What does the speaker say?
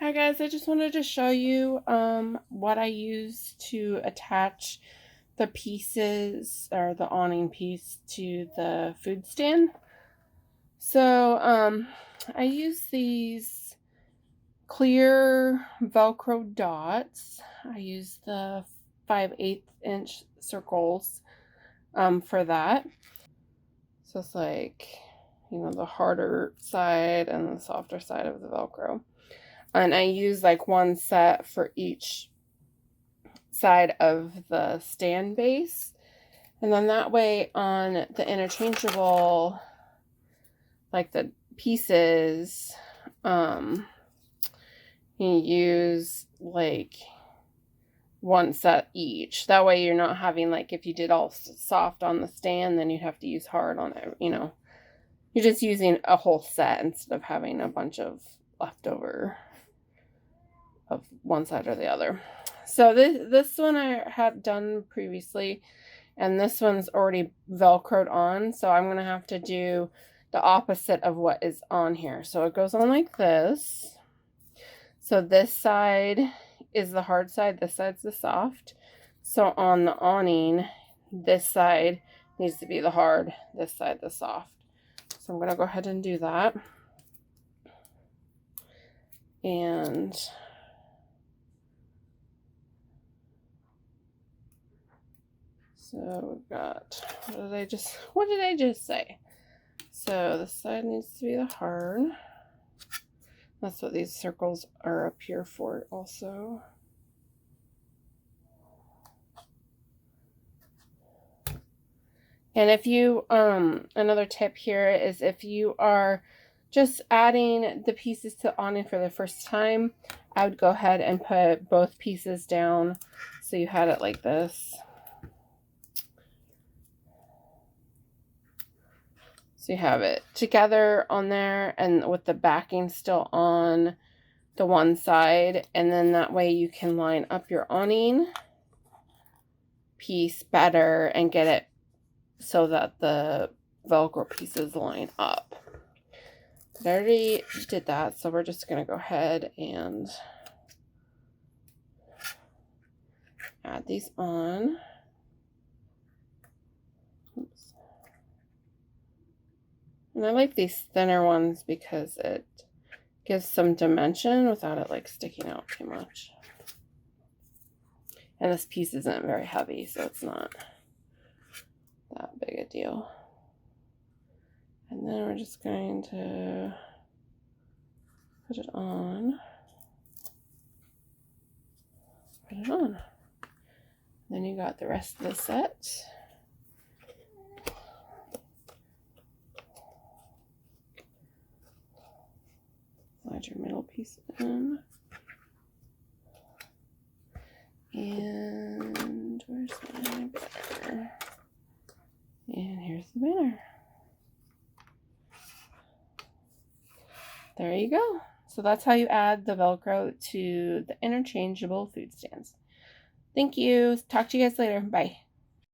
Hi guys, I just wanted to show you what I use to attach the pieces or the awning piece to the food stand. So I use these clear Velcro dots. I use the 5/8 inch circles for that. So it's like, you know, the harder side and the softer side of the Velcro. And I use like one set for each side of the stand base. And then that way on the interchangeable, like the pieces, you use like one set each. That way you're not having like, if you did all soft on the stand, then you'd have to use hard on it, you know. You're just using a whole set instead of having a bunch of leftover of one side or the other. So this one I had done previously, and this one's already Velcroed on, so I'm gonna have to do the opposite of what is on here. So it goes on like this. So this side is the hard side, this side's the soft. So on the awning, this side needs to be the hard, this side the soft. So I'm gonna go ahead and do that. And so we've got, what did I just say? So this side needs to be the hard. That's what these circles are up here for also. And if you, another tip here is if you are just adding the pieces to awning for the first time, I would go ahead and put both pieces down so you had it like this. So you have it together on there and with the backing still on the one side, and then that way you can line up your awning piece better and get it so that the Velcro pieces line up. But I already did that, so we're just going to go ahead and add these on. Oops. And I like these thinner ones because it gives some dimension without it like sticking out too much. And this piece isn't very heavy, so it's not that big a deal. And then we're just going to put it on. Put it on. Then you got the rest of the set. Slide your middle piece in. And where's my banner? And here's the banner. There you go. So that's how you add the Velcro to the interchangeable food stands. Thank you. Talk to you guys later. Bye.